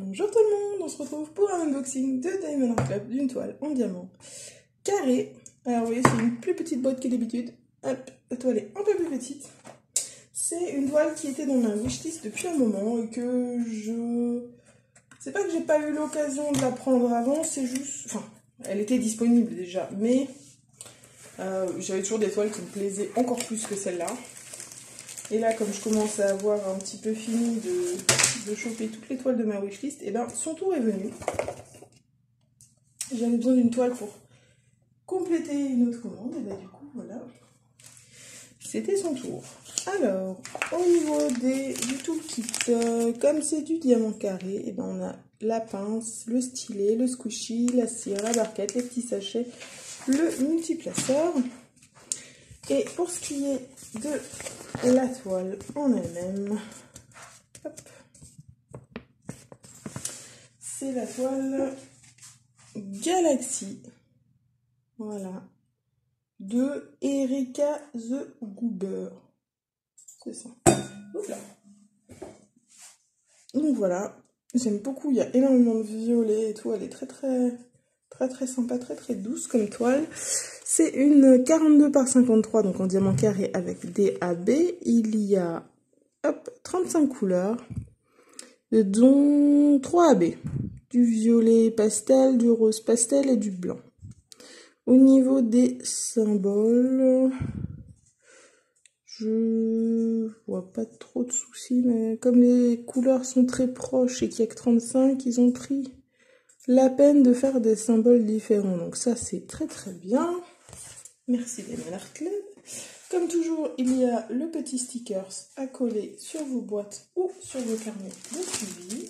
Bonjour tout le monde, on se retrouve pour un unboxing de Diamond Art Club d'une toile en diamant carré. Alors vous voyez, c'est une plus petite boîte que d'habitude. Hop, la toile est un peu plus petite. C'est une toile qui était dans ma wishlist depuis un moment et que je... C'est pas que j'ai pas eu l'occasion de la prendre avant, c'est juste... Enfin, elle était disponible déjà, mais j'avais toujours des toiles qui me plaisaient encore plus que celle-là. Et là, comme je commence à avoir un petit peu fini de choper toutes les toiles de ma wishlist, et ben son tour est venu. J'avais besoin d'une toile pour compléter une autre commande, et ben du coup, voilà. C'était son tour. Alors, au niveau du toolkit, comme c'est du diamant carré, et ben on a la pince, le stylet, le squishy, la cire, la barquette, les petits sachets, le multiplaceur. Et pour ce qui est de la toile en elle-même, c'est la toile Galaxy, voilà, de Erika the Goober, c'est ça. Oula. Donc voilà, j'aime beaucoup, il y a énormément de violet et tout, elle est très sympa, très douce comme toile. C'est une 42 par 53, donc en diamant carré avec DAB. Il y a 35 couleurs, dont 3 AB. Du violet pastel, du rose pastel et du blanc. Au niveau des symboles, je vois pas trop de soucis, mais comme les couleurs sont très proches et qu'il n'y a que 35, ils ont pris la peine de faire des symboles différents. Donc ça, c'est très bien. Merci Diamond Art Club. Comme toujours, il y a le petit stickers à coller sur vos boîtes ou sur vos carnets de suivi.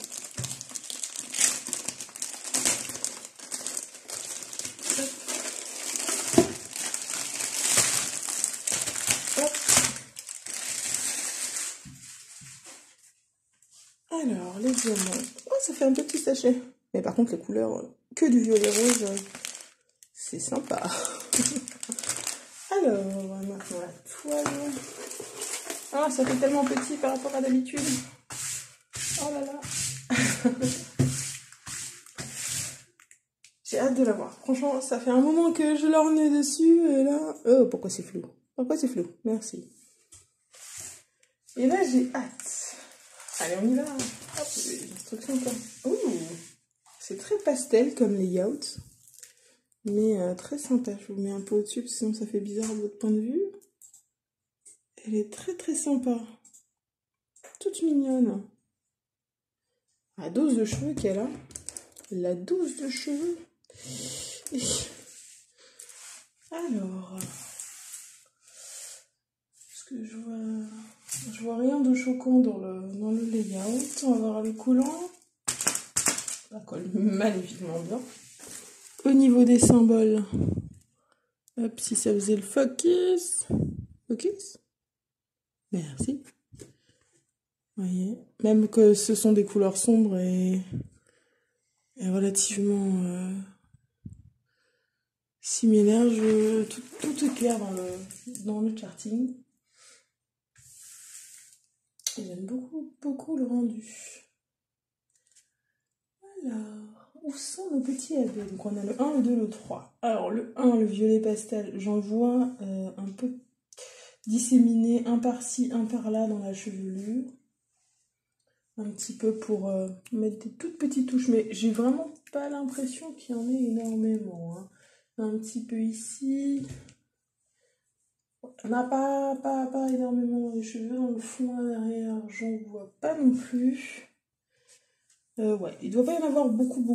Alors, les diamants. Oh, ça fait un petit sachet. Mais par contre, les couleurs, que du violet rose, c'est sympa. Alors, maintenant la toile. Ah, ça fait tellement petit par rapport à d'habitude. Oh là là. J'ai hâte de la voir. Franchement, ça fait un moment que je l'orne dessus. Et là... Oh, pourquoi c'est flou? Pourquoi c'est flou? Merci. Et là, j'ai hâte. Allez, on y va. Hop, les instructions comme... Ouh, c'est très pastel comme layout. Mais très sympa. Je vous mets un peu au-dessus, parce que sinon ça fait bizarre de votre point de vue. Elle est très sympa. Toute mignonne. La dose de cheveux qu'elle a. La dose de cheveux. Alors, est-ce que je vois rien de choquant dans le layout. On va voir le collant. Ça colle magnifiquement bien. Au niveau des symboles, hop, si ça faisait le focus. Focus. Merci. Vous voyez, même que ce sont des couleurs sombres et relativement similaires, tout est clair dans le charting. J'aime beaucoup le rendu. Alors, où sont nos petits AB? Donc on a le 1, le 2, le 3. Alors le 1, le violet pastel, j'en vois un peu disséminé, un par-ci, un par-là dans la chevelure. Un petit peu pour mettre des toutes petites touches, mais j'ai vraiment pas l'impression qu'il y en ait énormément. Hein. Un petit peu ici. On n'a pas énormément dans les cheveux, dans le fond à l'arrière, j'en vois pas non plus. Ouais, il doit pas y en avoir beaucoup.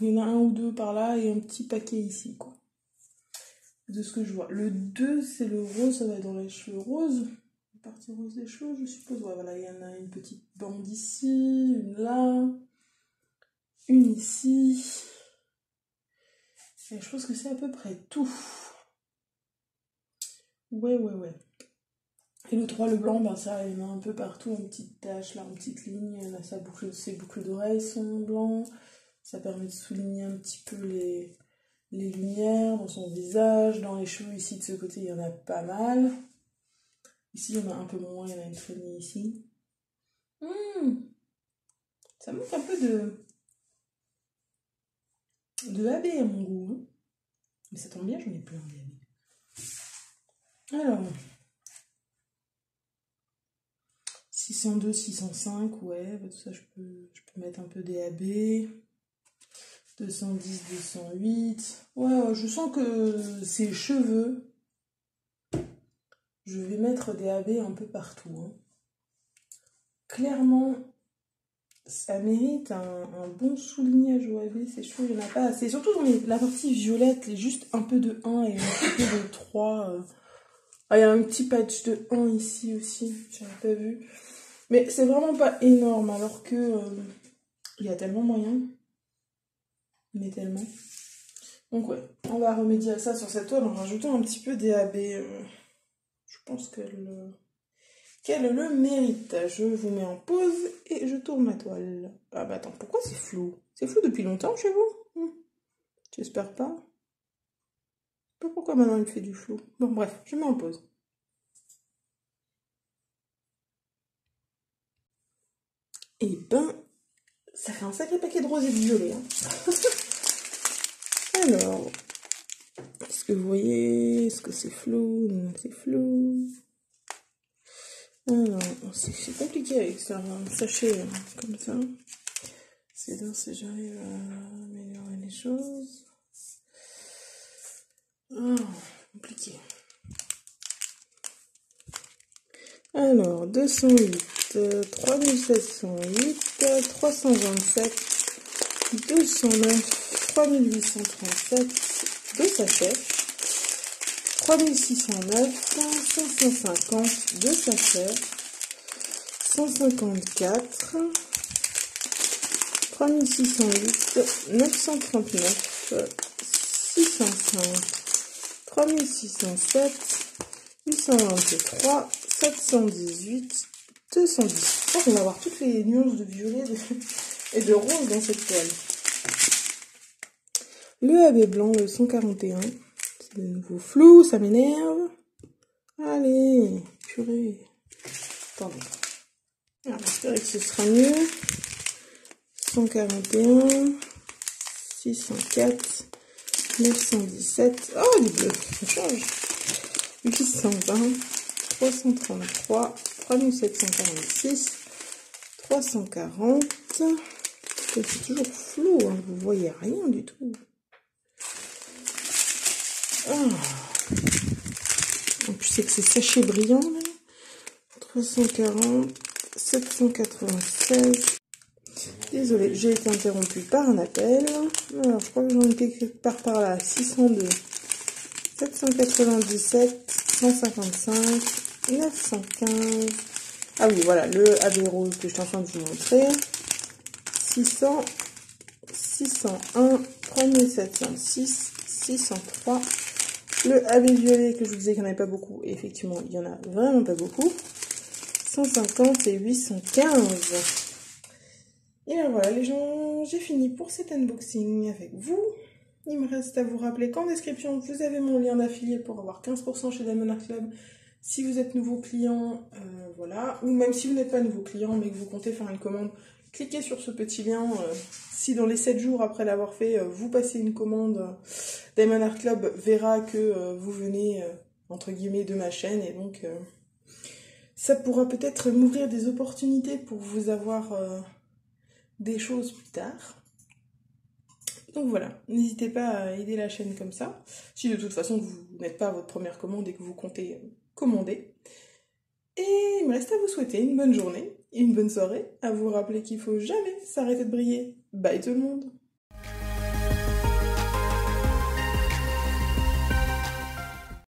Il y en a un ou deux par là et un petit paquet ici, quoi. De ce que je vois. Le 2, c'est le rose, ça va être dans les cheveux roses. La partie rose des cheveux, je suppose. Ouais, voilà, il y en a une petite bande ici, une là, une ici. Et je pense que c'est à peu près tout. Ouais. Et le 3, le blanc, ben ça, il y en a un peu partout, en petites taches, là, en petites lignes. Là, ses boucles d'oreilles sont blancs. Ça permet de souligner un petit peu les lumières dans son visage. Dans les cheveux, ici, de ce côté, il y en a pas mal. Ici, il y en a un peu moins, il y en a une traînée ici. Ça manque un peu de AB à mon goût. Hein. Mais ça tombe bien, j'en ai plein de AB. Alors, 602, 605, ouais, tout ça je peux mettre un peu des AB. 210, 208. Ouais, je sens que ces cheveux, je vais mettre des AB un peu partout. Hein. Clairement, ça mérite un bon soulignage au AB, ces cheveux, il n'y en a pas assez. Surtout dans la partie violette, juste un peu de 1 et un petit peu de 3. Ah, il y a un petit patch de 1 ici aussi, j'avais pas vu. Mais c'est vraiment pas énorme, alors que il y a tellement moyen. Mais tellement. Donc ouais, on va remédier à ça sur cette toile en rajoutant un petit peu DAB. Je pense qu'elle le mérite. Je vous mets en pause et je tourne ma toile. Ah bah attends, pourquoi c'est flou? C'est flou depuis longtemps chez vous? J'espère pas. Je sais pas pourquoi maintenant il fait du flou. Bon bref, je mets en pause. Et ben, ça fait un sacré paquet de roses et de violets. Hein. Alors, est-ce que vous voyez? Est-ce que c'est flou? Non, c'est flou. Alors, c'est compliqué avec ça, un sachet comme ça. C'est bien si j'arrive à améliorer les choses. Ah, compliqué. Alors, 208, 3708, 327, 209, 3837, 2 sachets, 3609, 550, 2 sachets, 154, 3608, 939, 605, 3607, 823, 718, 210. Je pense qu'on va avoir toutes les nuances de violet et de rose dans cette toile. Le AB blanc, le 141. C'est de nouveau flou, ça m'énerve. Allez, purée. Attendez. Alors, j'espère que ce sera mieux. 141, 604, 917. Oh, les bleus, ça change. 820, 333, 3746, 340. C'est toujours flou, hein, vous voyez rien du tout. Ah. En plus, c'est que c'est sachet brillant, là. 340, 796. Désolée, j'ai été interrompue par un appel. Alors, je crois que j'en ai quelque part par là. 602, 797, 155, 915. Ah oui, voilà, le AB rose que je suis en train de vous montrer. 600, 601, 3706, 603. Le AB violet que je vous disais qu'il n'y en avait pas beaucoup. Et effectivement, il n'y en a vraiment pas beaucoup. 150 et 815. Et bien voilà les gens, j'ai fini pour cet unboxing avec vous. Il me reste à vous rappeler qu'en description, vous avez mon lien d'affilié pour avoir 15% chez Diamond Art Club. Si vous êtes nouveau client, voilà. Ou même si vous n'êtes pas nouveau client, mais que vous comptez faire une commande, cliquez sur ce petit lien. Si dans les 7 jours après l'avoir fait, vous passez une commande, Diamond Art Club verra que vous venez, entre guillemets, de ma chaîne. Et donc, ça pourra peut-être m'ouvrir des opportunités pour vous avoir des choses plus tard. Donc voilà, n'hésitez pas à aider la chaîne comme ça, si de toute façon vous n'êtes pas à votre première commande et que vous comptez commander. Et il me reste à vous souhaiter une bonne journée et une bonne soirée, à vous rappeler qu'il faut jamais s'arrêter de briller. Bye tout le monde!